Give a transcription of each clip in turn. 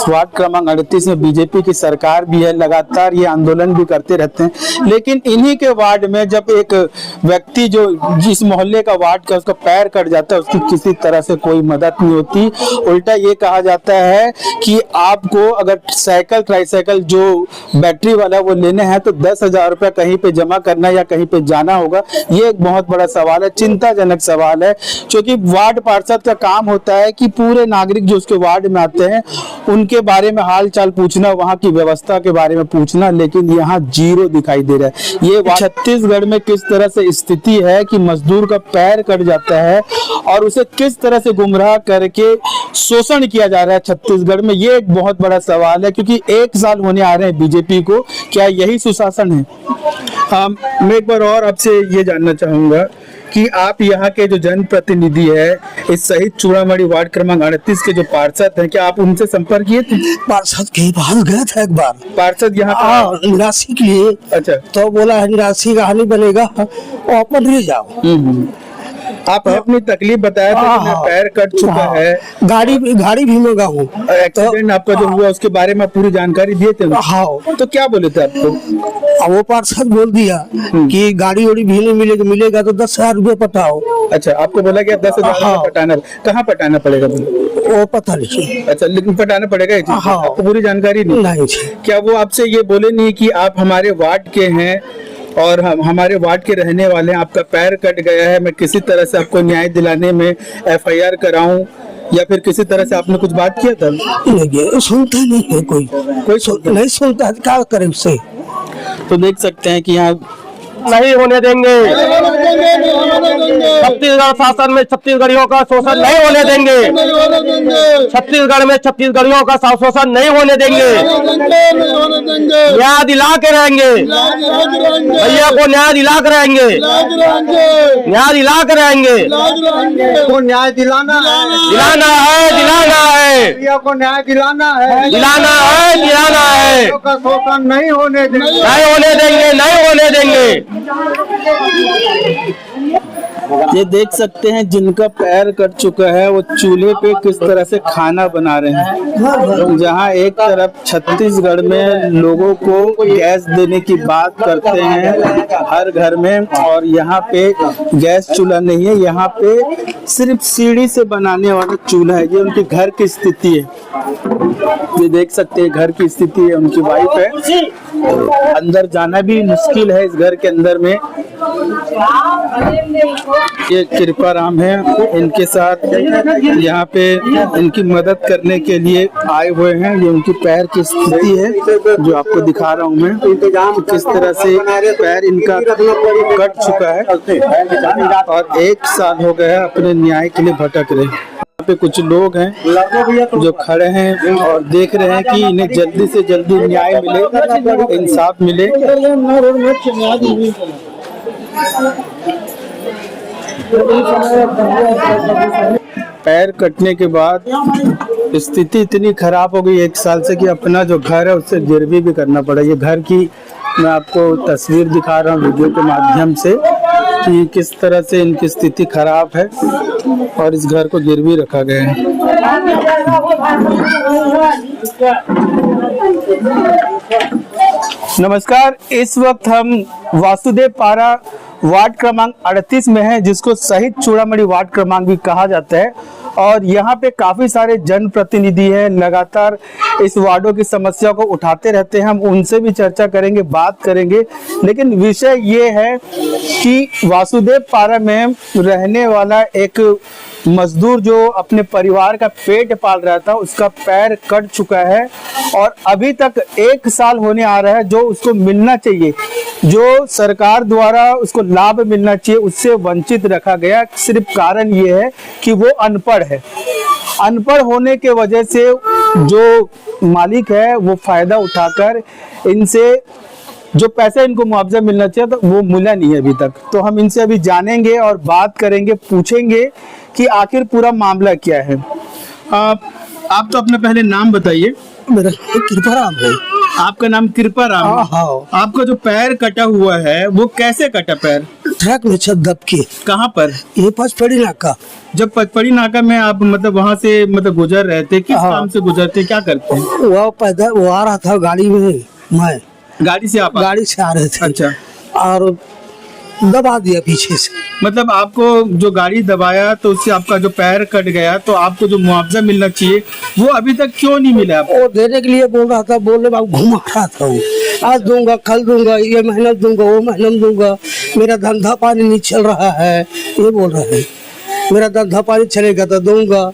Ward क्रमांक 38 में BJP की सरकार भी है, लगातार ये आंदोलन भी करते रहते हैं, लेकिन इन्हीं के वार्ड में जब एक व्यक्ति जो जिस मोहल्ले का वार्ड का उसका पैर कट जाता है, उसकी किसी तरह से कोई मदद नहीं होती। उल्टा ये कहा जाता है कि आपको अगर साइकिल ट्राईसाइकिल जो बैटरी वाला वो लेने हैं तो 10,000 रुपया कहीं पे जमा करना या कहीं पे जाना होगा। ये एक बहुत बड़ा सवाल है, चिंताजनक सवाल है, क्योंकि वार्ड पार्षद का काम होता है कि पूरे नागरिक जो उसके वार्ड में आते हैं उनके बारे में हाल चाल पूछना, वहां की व्यवस्था के बारे में पूछना, लेकिन यहाँ जीरो दिखाई दे रहा है। ये छत्तीसगढ़ में किस तरह से स्थिति है कि मजदूर का पैर कट जाता है और उसे किस तरह से गुमराह करके शोषण किया जा रहा है छत्तीसगढ़ में, ये एक बहुत बड़ा सवाल है, क्योंकि 1 साल होने आ रहे हैं बीजेपी को। क्या यही सुशासन है? मैं एक बार और आपसे ये जानना चाहूंगा कि आप यहाँ के जो जनप्रतिनिधि है, इस शहीद चूड़ामणि वार्ड क्रमांक 38 के जो पार्षद हैं, क्या आप उनसे संपर्क किए थे? पार्षद के पास गए थे एक बार, पार्षद यहाँ निराशी के लिए। अच्छा, तो बोला है निराशी का नहीं बनेगा, आप मत ले जाओ। आपने अपनी तकलीफ बताया था कि मेरा पैर कट चुका है, गाड़ी भी मंगा हूँ, एक्सीडेंट आपका जो हुआ उसके बारे में पूरी जानकारी दिए थे। हाँ, तो क्या बोले थे आपको? वो पार्षद बोल दिया कि गाड़ी वाड़ी भी नहीं मिलेगा, मिलेगा तो 10,000 रुपये पटाओ। अच्छा, आपको बोला कि 10,000 पटाना, कहाँ पटाना पड़ेगा? वो पता नहीं। अच्छा, लेकिन पटाना पड़ेगा। हाँ, आपको पूरी जानकारी नहीं? क्या वो आपसे ये बोले नहीं कि आप हमारे वार्ड के हैं और हमारे वार्ड के रहने वाले हैं, आपका पैर कट गया है, मैं किसी तरह से आपको न्याय दिलाने में FIR कराऊं, या फिर किसी तरह से आपने कुछ बात किया था? नहीं, सुनता नहीं है कोई नहीं सुनता, क्या करे उससे। तो देख सकते हैं कि यहाँ नहीं होने देंगे, छत्तीसगढ़ शासन में छत्तीसगढ़ियों का शोषण नहीं होने देंगे, छत्तीसगढ़ में छत्तीसगढ़ियों का शोषण नहीं होने देंगे, न्याय दिला के रहेंगे, भैया को न्याय दिला के रहेंगे, न्याय दिला के रहेंगे, को न्याय दिलाना है, दिलाना है, दिलाना है, भैया को न्याय दिलाना है, दिलाना है, दिलाना है, का शोषण नहीं होने देंगे, नहीं होने देंगे, नहीं होने देंगे। ये देख सकते हैं जिनका पैर कट चुका है वो चूल्हे पे किस तरह से खाना बना रहे हैं। जहां एक तरफ छत्तीसगढ़ में लोगों को गैस देने की बात करते हैं हर घर में, और यहाँ पे गैस चूल्हा नहीं है, यहाँ पे सिर्फ सीढ़ी से बनाने वाला चूल्हा है। ये उनके घर की स्थिति है, ये देख सकते हैं घर की स्थिति है। उनकी वाइफ है, अंदर जाना भी मुश्किल है इस घर के अंदर में। ये कृपा राम है, इनके साथ यहाँ पे इनकी मदद करने के लिए आए हुए हैं। ये उनकी पैर की स्थिति है जो आपको दिखा रहा हूँ मैं, किस तरह से पैर इनका कट चुका है और 1 साल हो गया अपने न्याय के लिए भटक रहे। यहाँ पे कुछ लोग हैं जो खड़े हैं और देख रहे हैं कि इन्हें जल्दी से जल्दी न्याय मिले, इंसाफ मिले। पैर कटने के बाद स्थिति इतनी खराब हो गई 1 साल से कि अपना जो घर है उससे गिरवी भी करना पड़ा। ये घर की मैं आपको तस्वीर दिखा रहा हूँ वीडियो के माध्यम से कि किस तरह से इनकी स्थिति खराब है और इस घर को गिरवी रखा गया है। नमस्कार, इस वक्त हम वासुदेव पारा वार्ड क्रमांक 38 में है, जिसको शहीद चूड़ामणि वार्ड क्रमांक भी कहा जाता है, और यहाँ पे काफी सारे जनप्रतिनिधि हैं, लगातार इस वार्डों की समस्या को उठाते रहते हैं। हम उनसे भी चर्चा करेंगे, बात करेंगे, लेकिन विषय ये है कि वासुदेव पारा में रहने वाला एक मजदूर जो अपने परिवार का पेट पाल रहा था, उसका पैर कट चुका है और अभी तक 1 साल होने आ रहा है। जो उसको मिलना चाहिए, जो सरकार द्वारा उसको लाभ मिलना चाहिए, उससे वंचित रखा गया। सिर्फ कारण ये है कि वो अनपढ़ है। अनपढ़ होने के वजह से जो मालिक है वो फायदा उठाकर इनसे जो पैसे इनको मुआवजा मिलना चाहिए तो वो मिला नहीं है अभी तक। तो हम इनसे अभी जानेंगे और बात करेंगे, पूछेंगे कि आखिर पूरा मामला क्या है। आप तो अपना पहले नाम बताइए। मेरा कृपा राम है। आपका नाम कृपा राम है? हाँ। आपका जो पैर कटा हुआ है वो कैसे कटा पैर? ट्रक में छत दब के कहाँ पर? ये पचपड़ी नाका। जब पचपड़ी नाका में आप मतलब वहाँ से मतलब गुजर रहे थे, किस हाँ। काम से गुजरते, क्या करते हैं? वो आ रहा था गाड़ी में, मैं गाड़ी से आप गाड़ी से आ रहे थे। अच्छा, और दबा दिया पीछे से। मतलब आपको जो गाड़ी दबाया तो उससे आपका जो पैर कट गया, तो आपको जो मुआवजा मिलना चाहिए वो अभी तक क्यों नहीं मिला आपको? वो देने के लिए बोल रहा था, बोलने में घुमा रहा था वो, आज दूंगा, कल दूंगा, ये महीना दूंगा, वो महीना दूंगा, मेरा धंधा पानी नहीं चल रहा है, ये बोल रहा है। मेरा धंधा पानी चलेगा तो दूंगा,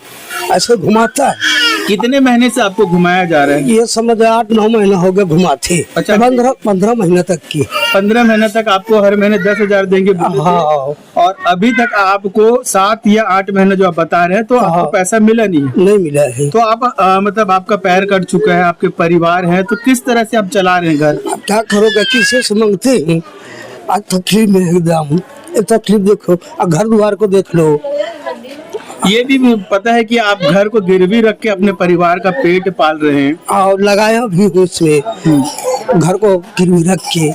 ऐसे घुमाता है। कितने महीने से आपको घुमाया जा रहा है? ये समझ 8-9 महीना हो गया घुमाते। अच्छा। 15 महीना तक की। 15 महीने तक आपको हर महीने 10,000 देंगे बोले थे। हाँ। और अभी तक आपको 7 या 8 महीने जो आप बता रहे हैं, तो आपको हाँ। पैसा मिला नहीं है। नहीं मिला है। तो आप मतलब आपका पैर कट चुका है, आपके परिवार है, तो किस तरह से आप चला रहे हैं घर? अब क्या करोगे, किसी से मांगते हैं? आज तकलीफ में एकदम, तकलीफ देखो, अब घर द्वार को देख लो। ये भी पता है कि आप घर को गिरवी रख के अपने परिवार का पेट पाल रहे हैं। और लगाया भी हूँ इसमें, घर को गिरवी रख के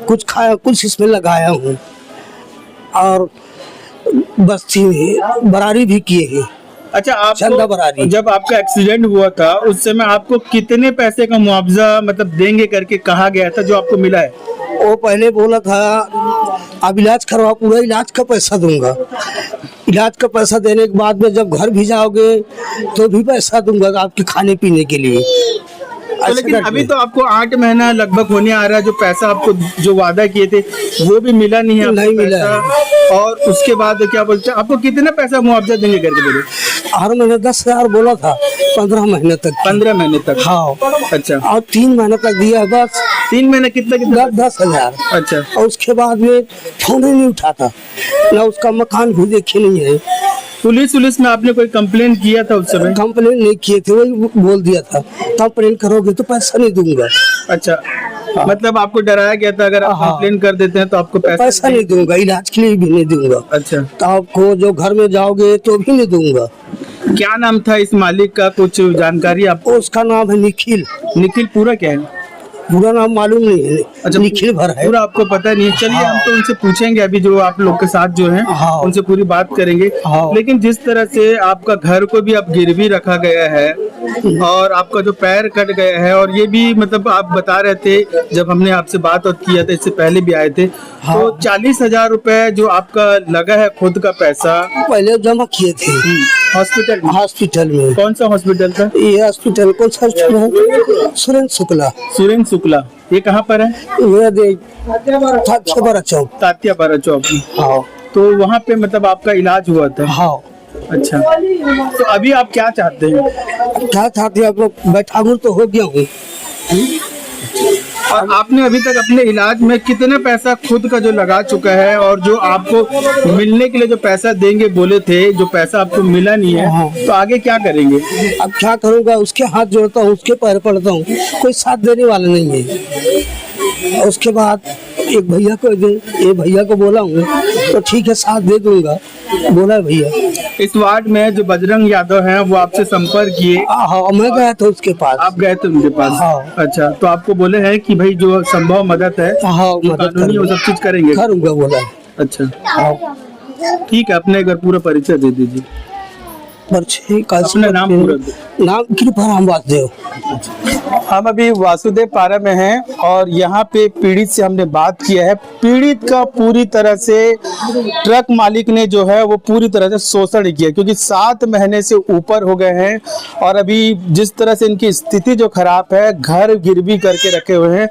कुछ खाया, कुछ इसमें लगाया हूँ। और बस्ती में बरारी भी किए हैं। अच्छा, चंदा आप बरारी। जब आपका एक्सीडेंट हुआ था उस समय आपको कितने पैसे का मुआवजा मतलब देंगे करके कहा गया था, जो आपको मिला है? वो पहले बोला था अब इलाज करवा, पूरा इलाज का पैसा दूंगा। इलाज का पैसा देने के बाद में जब घर भी जाओगे तो भी पैसा दूंगा आपके खाने पीने के लिए। तो लेकिन अभी तो आपको 8 महीना लगभग होने आ रहा है, जो पैसा आपको जो वादा किए थे वो भी मिला नहीं है आपको नहीं मिला पैसा। और उसके बाद क्या बोलते हैं, आपको कितना पैसा मुआवजा देंगे करके बोले? हर महीने 10,000 बोला था, 15 महीने तक। 15 महीने तक? हाँ। अच्छा, और 3 महीने तक दिया है बस। 3 महीने कितना कितना? 10,000। अच्छा, और उसके बाद में फोन ही नहीं उठाता, ना उसका मकान भी देखे नहीं है। पुलिस में आपने कोई कंप्लेन किया था उस समय? कंप्लेन नहीं किए थे, वही बोल दिया था कंप्लेन करोगे तो पैसा नहीं दूंगा। अच्छा, मतलब आपको डराया गया था अगर आप हाँ। कंप्लेन कर देते हैं तो आपको पैसा नहीं दूंगा, इलाज के लिए भी नहीं दूंगा। अच्छा, तो आपको जो घर में जाओगे तो भी नहीं दूंगा। क्या नाम था इस मालिक का, कुछ जानकारी आपको? उसका नाम है निखिल। निखिल पूरा क्या है? पूरा नाम मालूम नहीं है। अच्छा, निखिल भर है। पूरा आपको पता नहीं है। चलिए, हाँ। हम तो उनसे पूछेंगे अभी, जो आप लोग के साथ जो हैं हाँ। उनसे पूरी बात करेंगे। हाँ। लेकिन जिस तरह से आपका घर को भी अब गिरवी रखा गया है और आपका जो पैर कट गया है, और ये भी मतलब आप बता रहे थे जब हमने आपसे बात किया था, इससे पहले भी आए थे, हाँ। तो 40,000 रुपए जो आपका लगा है खुद का पैसा पहले जमा किए थे हॉस्पिटल में। कौन सा हॉस्पिटल था ये? हॉस्पिटल कौन सा हॉस्पिटल है? सुरेंद्र शुक्ला। सुरेंद्र शुक्ला। ये कहाँ पर है? ये देख तात्यापारा चौक। तात्यापारा चौक। हाँ। तो वहाँ पे मतलब आपका इलाज हुआ था? हाँ। अच्छा, तो अभी आप क्या चाहते हैं? क्या चाहते आप लोग? बैठागुर तो हो गया हूँ। और आपने अभी तक अपने इलाज में कितना पैसा खुद का जो लगा चुका है, और जो आपको मिलने के लिए जो पैसा देंगे बोले थे, जो पैसा आपको मिला नहीं है, हाँ। तो आगे क्या करेंगे? अब क्या करूँगा? उसके हाथ जोड़ता हूँ, उसके पैर पड़ता हूँ, कोई साथ देने वाला नहीं है। उसके बाद एक भैया को ये भैया को बोला हूँ तो ठीक है साथ दे दूंगा, बोला भैया। इस वार्ड में जो बजरंग यादव हैं वो आपसे संपर्क किए? हाँ, मैं गया था उसके पास। आप गए थे उनके पास? हाँ। अच्छा, तो आपको बोले हैं कि भाई जो संभव मदद है, हाँ, जो मदद कानूनी वो सब चीज करेंगे? करूँगा बोला। अच्छा, हाँ। ठीक है, अपने एक बार पूरा परिचय दे दीजिए। अपना नाम पूरा दे। नाम कृपाराम वासुदेव। हम अभी वासुदेव पारा में हैं और यहाँ पे पीड़ित से हमने बात किया है। पीड़ित का पूरी तरह से ट्रक मालिक ने जो है वो पूरी तरह से शोषण किया, क्योंकि 7 महीने से ऊपर हो गए हैं और अभी जिस तरह से इनकी स्थिति जो खराब है, घर गिरवी करके रखे हुए हैं,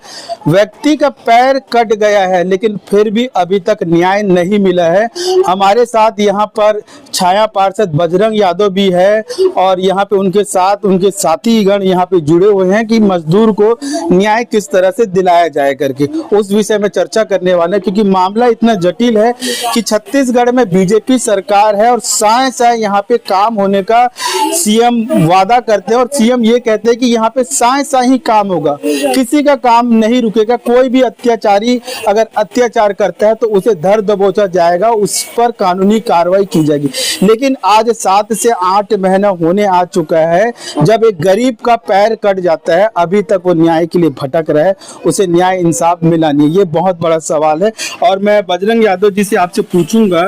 व्यक्ति का पैर कट गया है लेकिन फिर भी अभी तक न्याय नहीं मिला है। हमारे साथ यहाँ पर छाया पार्षद बजरंग यादव भी है और यहाँ पे उनके साथ उनके साथी गण यहाँ पे जुड़े हुए हैं कि मजदूर को न्याय किस तरह से दिलाया जाए करके, उस विषय में चर्चा करने वाले हैं। क्योंकि मामला इतना जटिल है कि छत्तीसगढ़ में बीजेपी सरकार है और साए साए यहाँ पे काम होने का सीएम वादा करते हैं और सीएम ये कहते हैं कि यहाँ पे साए साए ही काम होगा, किसी का काम नहीं रुकेगा। कोई भी अत्याचारी अगर अत्याचार करता है तो उसे धर दबोचा जाएगा, उस पर कानूनी कार्रवाई की जाएगी। लेकिन आज 7 से 8 महीना होने आ चुका है है, जब एक गरीब का पैर कट जाता है अभी तक वो न्याय के लिए भटक रहा है, उसे न्याय इंसाफ मिला नहीं। ये बहुत बड़ा सवाल है। और मैं बजरंग यादव जी से आपसे पूछूंगा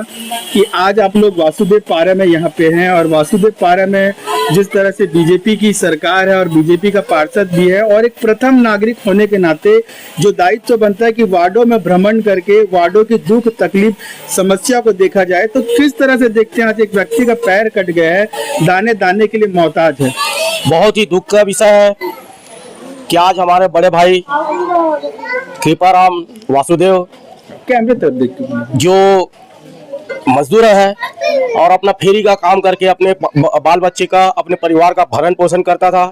कि आज आप लोग वासुदेव पारा में यहाँ पे हैं और वासुदेव पारा में जिस तरह से बीजेपी की सरकार है और बीजेपी का पार्षद भी है, और एक प्रथम नागरिक होने के नाते जो दायित्व बनता है कि वार्डों में भ्रमण करके वार्डों की दुख तकलीफ समस्या को देखा जाए, तो किस तरह से देखते हैं आज एक व्यक्ति का पैर कट गया है, दाने दाने के लिए मोहताज है। बहुत ही दुख का विषय है कि आज हमारे बड़े भाई कृपाराम वासुदेव कैमरे तरफ देखते जो मजदूर है और अपना फेरी का काम करके अपने बाल बच्चे का, अपने परिवार का भरण पोषण करता था।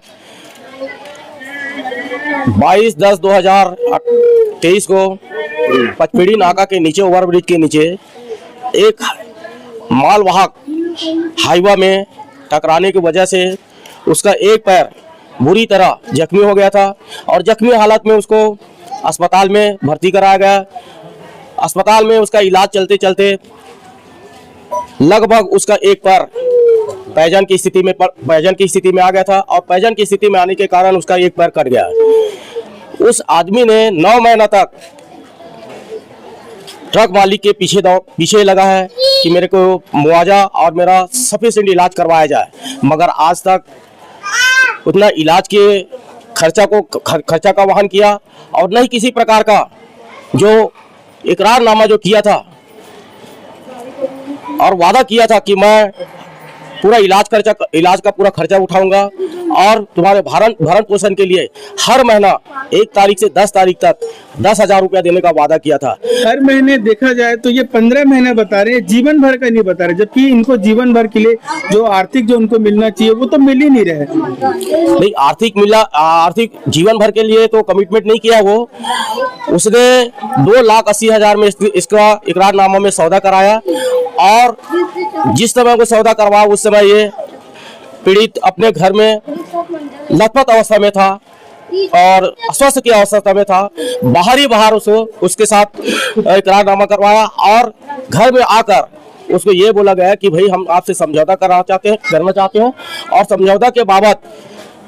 22/10/2023 को पचपेड़ी नाका के नीचे, ओवरब्रिज के नीचे एक मालवाहक हाईवा में टकराने की वजह से उसका एक पैर बुरी तरह जख्मी हो गया था और जख्मी हालत में उसको अस्पताल में भर्ती कराया गया। अस्पताल में उसका इलाज चलते चलते लगभग उसका एक पैर पैजन की स्थिति में आ गया था और पैजन की स्थिति में आने के कारण उसका एक पैर कट गया। उस आदमी ने 9 महीना तक ट्रक मालिक के पीछे लगा है कि मेरे को मुआवजा और मेरा सफिशिएंट इलाज करवाया जाए, मगर आज तक उतना इलाज के खर्चा का वहन किया और न ही किसी प्रकार का जो इकरारनामा जो किया था और वादा किया था कि मैं पूरा इलाज का पूरा खर्चा उठाऊंगा और तुम्हारे भरण पोषण के लिए हर महीना 1 तारीख से 10 तारीख तक 10,000 रुपया देने का वादा किया था। हर महीने देखा जाए तो ये 15 महीने बता रहे हैं, जीवन भर का नहीं बता रहे, जबकि इनको जीवन भर के लिए जो आर्थिक जो उनको मिलना चाहिए वो तो मिल ही नहीं रहे। नहीं, आर्थिक जीवन भर के लिए तो कमिटमेंट नहीं किया वो। उसने 2,80,000 में इसका इकरारनामा में सौदा कराया और जिस समय वो सौदा करवाया उस समय ये पीड़ित अपने घर में लथपथ अवस्था में था और अस्वस्थ की अवस्था में था। बाहर उसके साथ इकरारनामा करवाया और घर में आकर उसको ये बोला गया कि भाई हम आपसे समझौता करना चाहते हैं और समझौता के बाबत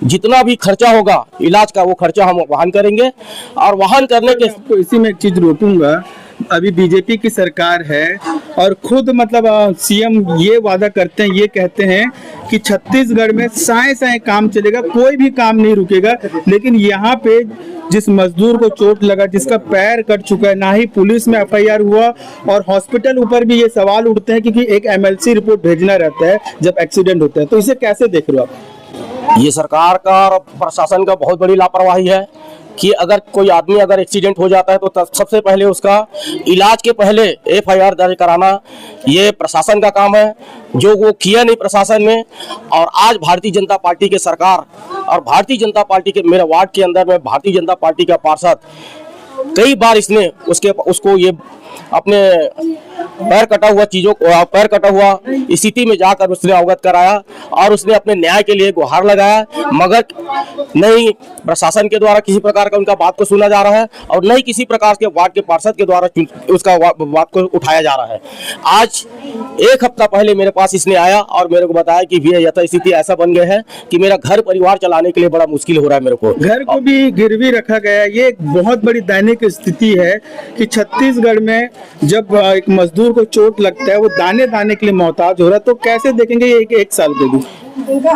जितना भी खर्चा होगा इलाज का वो खर्चा हम वहन करेंगे। और वहन करने के आपको इसी में एक चीज रोकूंगा, अभी बीजेपी की सरकार है और खुद मतलब सीएम ये वादा करते हैं, ये कहते हैं कि छत्तीसगढ़ में साए काम चलेगा, कोई भी काम नहीं रुकेगा, लेकिन यहाँ पे जिस मजदूर को चोट लगा, जिसका पैर कट चुका है, ना ही पुलिस में एफआईआर हुआ और हॉस्पिटल ऊपर भी ये सवाल उठते हैं क्योंकि एक एमएलसी रिपोर्ट भेजना रहता है जब एक्सीडेंट होता है। तो इसे कैसे देख रहे हो आप? ये सरकार का और प्रशासन का बहुत बड़ी लापरवाही है कि अगर कोई आदमी अगर एक्सीडेंट हो जाता है तो सबसे पहले उसका इलाज के पहले एफआईआर दर्ज कराना ये प्रशासन का काम है, जो वो किया नहीं प्रशासन ने। और आज भारतीय जनता पार्टी के सरकार और भारतीय जनता पार्टी के मेरे वार्ड के अंदर में भारतीय जनता पार्टी का पार्षद कई बार इसने उसको ये अपने पैर कटा हुआ स्थिति में जाकर उसने अवगत कराया और उसने अपने न्याय के लिए गुहार लगाया, मगर नहीं प्रशासन के द्वारा किसी प्रकार का उनका बात को सुना जा रहा है और नहीं किसी प्रकार के वार्ड के पार्षद के द्वारा उसका बात को उठाया जा रहा है। आज 1 हफ्ता पहले मेरे पास इसने आया और मेरे को बताया कि भैया यथा स्थिति ऐसा बन गया है कि मेरा घर परिवार चलाने के लिए बड़ा मुश्किल हो रहा है, मेरे को घर को भी गिरवी रखा गया। ये एक बहुत बड़ी दैनिक स्थिति है कि छत्तीसगढ़ में जब एक मजदूर को चोट लगता है वो दाने दाने के लिए मोहताज हो रहा है, तो कैसे देखेंगे ये एक साल के भी?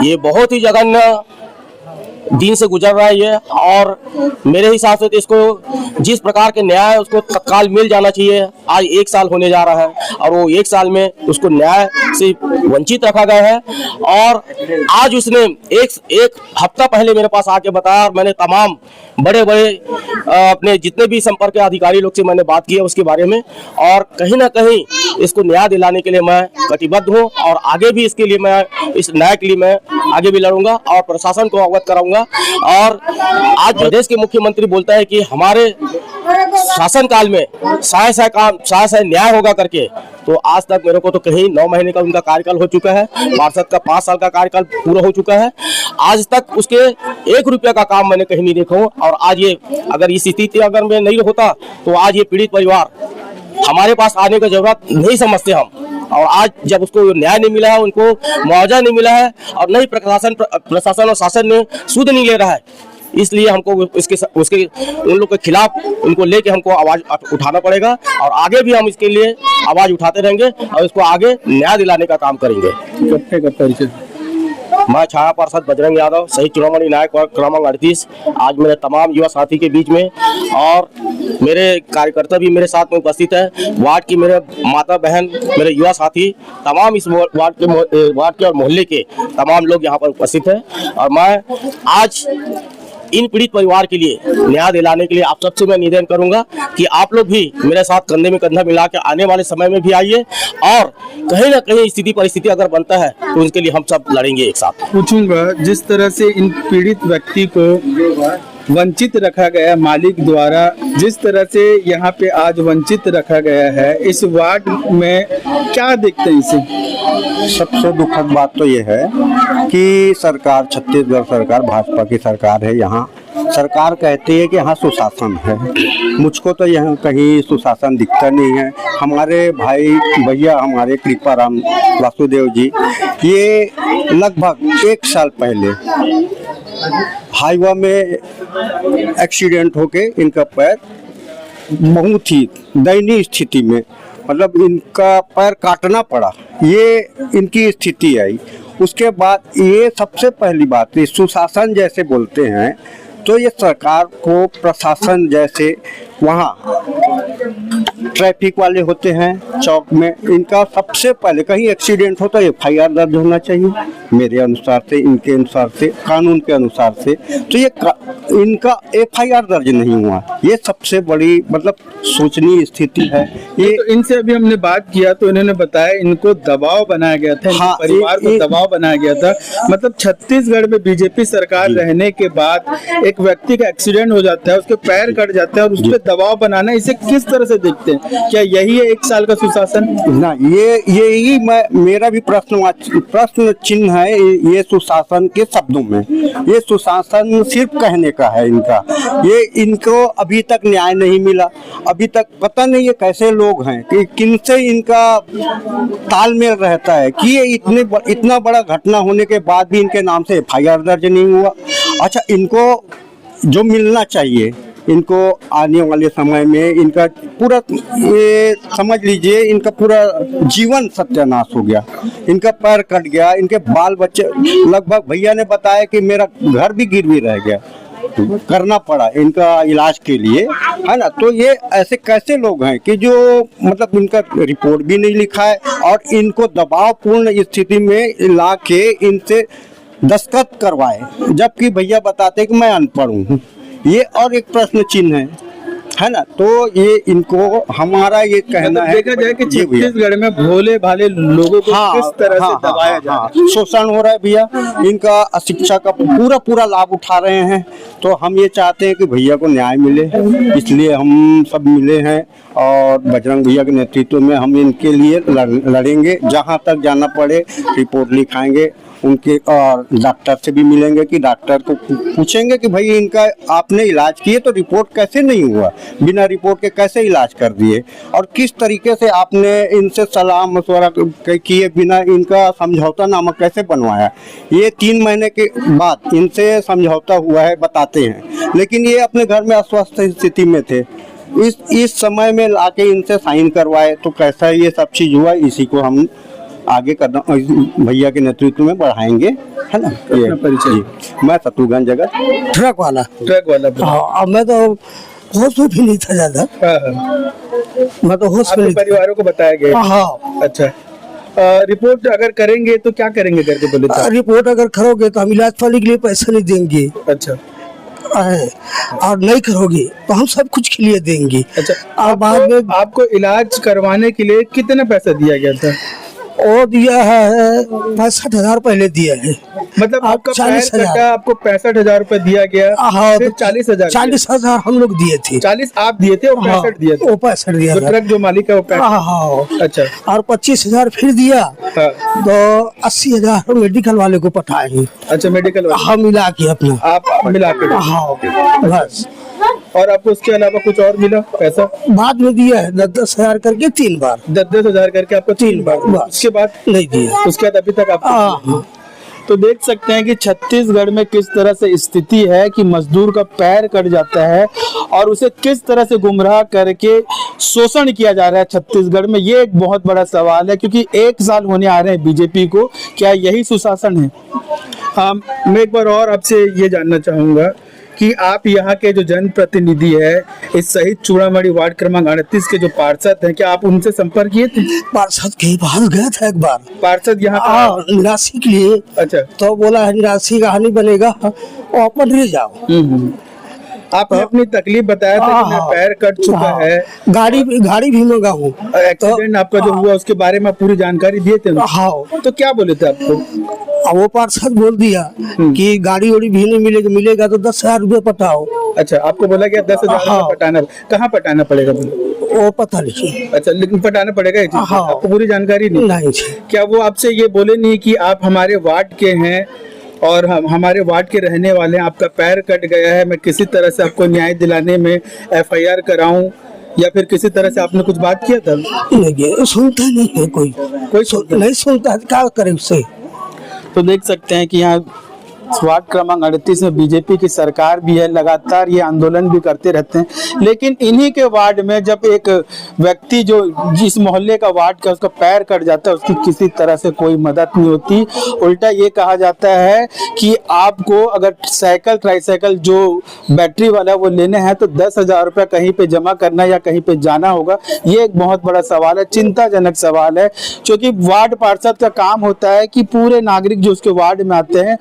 ये बहुत ही जघन्य दिन से गुजर रहा है ये, और मेरे हिसाब से तो इसको जिस प्रकार के न्याय उसको तत्काल मिल जाना चाहिए। आज 1 साल होने जा रहा है और वो 1 साल में उसको न्याय से वंचित रखा गया है। और आज उसने एक हफ्ता पहले मेरे पास आके बताया और मैंने तमाम बड़े अपने जितने भी संपर्क के अधिकारी लोग से मैंने बात की है उसके बारे में, और कहीं ना कहीं इसको न्याय दिलाने के लिए मैं कटिबद्ध हूँ और आगे भी इसके लिए मैं इस न्याय के लिए मैं आगे भी लड़ूंगा और प्रशासन को अवगत कराऊंगा। और आज प्रदेश के मुख्यमंत्री बोलता है कि हमारे शासनकाल में साय न्याय होगा करके, तो आज तक मेरे को तो कहीं 9 महीने का उनका कार्यकाल हो चुका है, पार्षद का 5 साल का कार्यकाल पूरा हो चुका है, आज तक उसके 1 रुपया का काम मैंने कहीं नहीं देखा हूँ। और आज ये अगर इस स्थिति अगर मैं नहीं होता तो आज ये पीड़ित परिवार हमारे पास आने की जरूरत नहीं समझते हम। और आज जब उसको न्याय नहीं मिला है, उनको मुआवजा नहीं मिला है और नहीं प्रशासन और शासन ने सुध नहीं ले रहा है, इसलिए हमको उसके उन लोग के खिलाफ उनको लेके हमको आवाज उठाना पड़ेगा और आगे भी हम इसके लिए आवाज उठाते रहेंगे और इसको आगे न्याय दिलाने का काम करेंगे। मैं छाया पार्षद बजरंग यादव, शहीद चूड़ामणि नायक वार्ड क्रमांक 38। आज मेरे तमाम युवा साथी के बीच में और मेरे कार्यकर्ता भी मेरे साथ में उपस्थित है, वार्ड की मेरे माता बहन, मेरे युवा साथी, तमाम इस वार्ड के और मोहल्ले के तमाम लोग यहाँ पर उपस्थित हैं और मैं आज इन पीड़ित परिवार के लिए न्याय दिलाने के लिए आप सबसे मैं निवेदन करूंगा कि आप लोग भी मेरे साथ कंधे में कंधा मिला के आने वाले समय में भी आइए और कहीं ना कहीं स्थिति परिस्थिति अगर बनता है तो उसके लिए हम सब लड़ेंगे एक साथ। पूछूंगा, जिस तरह से इन पीड़ित व्यक्ति को वंचित रखा गया मालिक द्वारा, जिस तरह से यहाँ पे आज वंचित रखा गया है, इस वार्ड में क्या देखते हैं इसे? सबसे दुखद बात तो ये है कि सरकार, छत्तीसगढ़ सरकार भाजपा की सरकार है, यहाँ सरकार कहती है कि यहाँ सुशासन है। मुझको तो यहाँ कहीं सुशासन दिखता नहीं है। हमारे भाई भैया, हमारे कृपाराम वासुदेव जी, ये लगभग 1 साल पहले हाईवा में एक्सीडेंट होके इनका पैर बहुत ही दयनीय स्थिति में, मतलब इनका पैर काटना पड़ा, ये इनकी स्थिति आई। उसके बाद ये सबसे पहली बात, ये सुशासन जैसे बोलते हैं तो ये सरकार को, प्रशासन जैसे वहाँ ट्रैफिक वाले होते हैं चौक में, इनका सबसे पहले कहीं एक्सीडेंट हो तो FIR दर्ज होना चाहिए मेरे अनुसार से, इनके अनुसार से, कानून के अनुसार से। तो ये इनका FIR दर्ज नहीं हुआ, ये सबसे बड़ी मतलब सोचनीय स्थिति है। ये तो इनसे अभी हमने बात किया तो इन्होंने बताया इनको दबाव बनाया गया था, हाँ, परिवार को दबाव बनाया गया था। मतलब छत्तीसगढ़ में बीजेपी सरकार रहने के बाद एक व्यक्ति का एक्सीडेंट हो जाता है, उसके पैर कट जाते हैं और उस पर दबाव बनाना, इसे किस तरह से देखते हैं? क्या यही है 1 साल का सुशासन? ना, यही मेरा भी प्रश्न चिन्ह है ये सुशासन के शब्दों में। ये सुशासन सिर्फ कहने का है इनका, ये इनको अभी तक न्याय नहीं मिला। अभी तक पता नहीं ये कैसे लोग हैं कि किनसे इनका तालमेल रहता है कि ये इतना बड़ा घटना होने के बाद भी इनके नाम से FIR दर्ज नहीं हुआ। अच्छा, इनको जो मिलना चाहिए, इनको आने वाले समय में इनका पूरा, ये समझ लीजिए इनका पूरा जीवन सत्यानाश हो गया, इनका पैर कट गया, इनके बाल बच्चे, लगभग भैया ने बताया कि मेरा घर भी गिरवी रह गया, करना पड़ा इनका इलाज के लिए, है ना। तो ये ऐसे कैसे लोग हैं कि जो मतलब इनका रिपोर्ट भी नहीं लिखा है और इनको दबावपूर्ण स्थिति में ला के इनसे दस्तखत करवाए, जबकि भैया बताते कि मैं अनपढ़ हूँ। ये और एक प्रश्न चिन्ह है ना। तो ये इनको हमारा ये कहना है, देखा जाए कि छत्तीसगढ़ में भोले भाले लोगों को किस तरह से दबाया जा रहा है, शोषण हो रहा है भैया, इनका शिक्षा का पूरा लाभ उठा रहे हैं। तो हम ये चाहते हैं कि भैया को न्याय मिले, इसलिए हम सब मिले हैं और बजरंग भैया के नेतृत्व में हम इनके लिए लड़ेंगे, जहाँ तक जाना पड़े रिपोर्ट लिखाएंगे उनके, और डॉक्टर से भी मिलेंगे कि डॉक्टर को पूछेंगे कि भाई इनका आपने इलाज किए तो रिपोर्ट कैसे नहीं हुआ, बिना रिपोर्ट के कैसे इलाज कर दिए, और किस तरीके से आपने इनसे सलाह मशवरा किए बिना इनका समझौता नामा कैसे बनवाया। ये 3 महीने के बाद इनसे समझौता हुआ है बताते हैं, लेकिन ये अपने घर में अस्वस्थ स्थिति में थे, इस समय में लाके इनसे साइन करवाए, तो कैसा ये सब चीज़ हुआ। इसी को हम आगे कदम भैया के नेतृत्व में बढ़ाएंगे, है ना। ये परिचय, मैं शत्रुघ्न जगत, ट्रक वाला। हाँ, मैं तो होश में भी नहीं था ज्यादा, मैं तो होश में। परिवारों को बताया गया? हाँ। अच्छा, रिपोर्ट अगर करेंगे तो क्या करेंगे करके बोले? रिपोर्ट अगर करोगे तो हम इलाज पाने के लिए पैसा नहीं देंगे। अच्छा, और नहीं करोगे तो हम सब कुछ के लिए देंगे। अच्छा, और बाद में आपको इलाज करवाने के लिए कितना पैसा दिया गया था? और दिया है 65,000 पहले दिया है। मतलब आपका 40,000 आपको 65,000 रुपए दिया गया। हाँ, फिर 40,000 40,000 हम लोग दिए थे। 40 आप दिए थे और 65 दिया था। वो 65 दिया था। ट्रक जो मालिक है वो 65। हाँ। अच्छा, और 25,000 फिर दिया। हाँ। तो 80,000 मेडिकल वाले को पठाए। अच्छा, मेडिकल हम मिला के अपना आप मिला के? हाँ, बस। और आपको उसके अलावा कुछ और मिला पैसा? बाद में दिया है 10,000 करके 3 बार, 10,000 करके आपको 3 बार, बस। उसके बाद नहीं दिया। उसके बाद अभी तक आप हाँ, तो देख सकते हैं कि छत्तीसगढ़ में किस तरह से स्थिति है कि मजदूर का पैर कट जाता है और उसे किस तरह से गुमराह करके शोषण किया जा रहा है छत्तीसगढ़ में। ये एक बहुत बड़ा सवाल है क्योंकि 1 साल होने आ रहे हैं बीजेपी को, क्या यही सुशासन है? मैं एक बार और आपसे ये जानना चाहूंगा कि आप यहाँ के जो जनप्रतिनिधि है, इस शहीद चूड़ामणि वार्ड क्रमांक 38 के जो पार्षद हैं, क्या आप उनसे संपर्क किए थे? पार्षद के पास गया था एक बार, पार्षद यहाँ निराशी के लिए। अच्छा, तो बोला है निराशी का हानि बनेगा और अपन रह जाओ। आपने अपनी तकलीफ बताया था कि मेरा पैर कट चुका है, गाड़ी भी मंगा हूँ। एक्सीडेंट आपका जो हुआ उसके बारे में पूरी जानकारी दिए थे? हाँ, तो क्या बोले थे आपको? वो पार्षद बोल दिया कि गाड़ी वाड़ी भी नहीं मिलेगा तो 10,000 रुपये पटाओ। अच्छा, आपको बोला गया 10,000 हाँ। पटाना, कहाँ पटाना पड़ेगा बोले? वो पता नहीं। अच्छा, लेकिन पटाना पड़ेगा ये चीज़? हाँ। आपको पूरी जानकारी नहीं? नहीं। क्या वो आपसे ये बोले नहीं कि आप हमारे वार्ड के हैं और हम हमारे वार्ड के रहने वाले हैं, आपका पैर कट गया है, मैं किसी तरह से आपको न्याय दिलाने में FIR कराऊं, या फिर किसी तरह से आपने कुछ बात किया था? नहीं, सुनता नहीं है कोई नहीं सुनता, क्या करे उससे। तो देख सकते हैं कि यहाँ वार्ड क्रमांक 38 में बीजेपी की सरकार भी है, लगातार ये आंदोलन भी करते रहते हैं, लेकिन इन्हीं के वार्ड में जब एक व्यक्ति जो जिस मोहल्ले का वार्ड का उसका पैर कट जाता है, उसकी किसी तरह से कोई मदद नहीं होती। उल्टा ये कहा जाता है कि आपको अगर साइकिल ट्राईसाइकिल जो बैटरी वाला वो लेने हैं तो 10,000 रुपये कहीं पे जमा करना या कहीं पे जाना होगा। ये एक बहुत बड़ा सवाल है, चिंताजनक सवाल है, क्योंकि वार्ड पार्षद का काम होता है कि पूरे नागरिक जो उसके वार्ड में आते हैं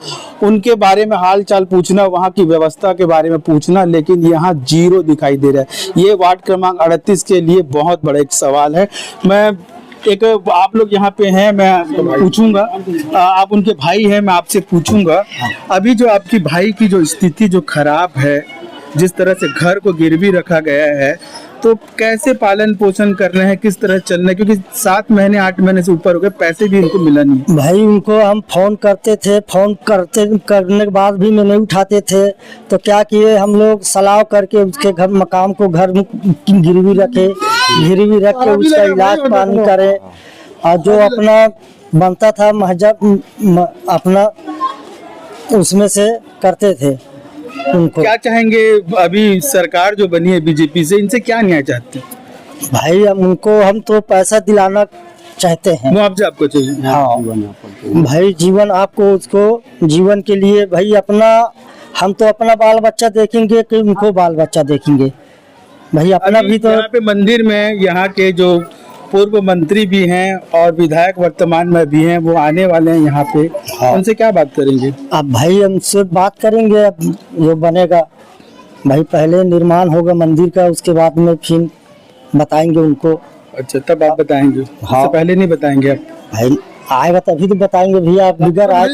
उनके बारे में हाल चाल पूछना, वहाँ की व्यवस्था के बारे में पूछना, लेकिन यहाँ जीरो दिखाई दे रहा है। ये वार्ड क्रमांक 38 के लिए बहुत बड़ा एक सवाल है। मैं एक आप लोग यहाँ पे हैं, मैं पूछूंगा, आप उनके भाई हैं, मैं आपसे पूछूंगा अभी जो आपकी भाई की जो स्थिति जो खराब है, जिस तरह से घर को गिरवी रखा गया है, तो कैसे पालन पोषण कर रहे हैं, किस तरह चल रहे हैं? क्योंकि 7 महीने 8 महीने से ऊपर हो गए, पैसे भी उनको मिला नहीं। भाई उनको हम फोन करते थे, करने के बाद भी मैं नहीं उठाते थे, तो क्या किए हम लोग सलाह करके उसके घर मकान को घर में गिरवी रख के उसका इलाज पानी करे, और जो अपना बनता था महजब अपना उसमें से करते थे। उनको क्या चाहेंगे अभी सरकार जो बनी है बीजेपी से, इनसे क्या न्याय चाहते हैं? भाई हम तो पैसा दिलाना चाहते हैं, मुआवजा आपको चाहिए? हाँ भाई, जीवन आपको उसको जीवन के लिए भाई हम तो अपना बाल बच्चा देखेंगे कि उनको बाल बच्चा देखेंगे भाई, अपना भी तो। यहाँ पे मंदिर में यहाँ के जो पूर्व मंत्री भी हैं और विधायक वर्तमान में भी हैं, वो आने वाले हैं यहाँ पे। हाँ। उनसे क्या बात करेंगे? अब भाई हमसे बात करेंगे, अब जो बनेगा भाई, पहले निर्माण होगा मंदिर का, उसके बाद में फिर बताएंगे उनको। अच्छा, तब आप बताएंगे? हाँ। उससे पहले नहीं बताएंगे आप? भाई आएगा तभी तो बताएंगे भैया, आप बिगड़ आए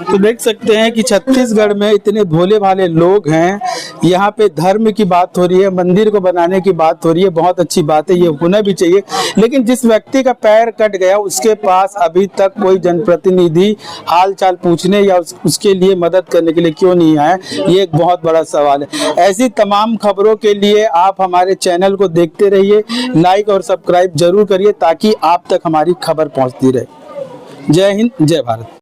तो देख सकते हैं कि छत्तीसगढ़ में इतने भोले भाले लोग हैं, यहाँ पे धर्म की बात हो रही है, मंदिर को बनाने की बात हो रही है, बहुत अच्छी बात है, ये होना भी चाहिए, लेकिन जिस व्यक्ति का पैर कट गया उसके पास अभी तक कोई जनप्रतिनिधि हाल चाल पूछने या उसके लिए मदद करने के लिए क्यों नहीं आए, ये एक बहुत बड़ा सवाल है। ऐसी तमाम खबरों के लिए आप हमारे चैनल को देखते रहिए, लाइक और सब्सक्राइब जरूर करिए ताकि आप तक हमारी खबर पहुंचती रहे। जय हिंद, जय भारत।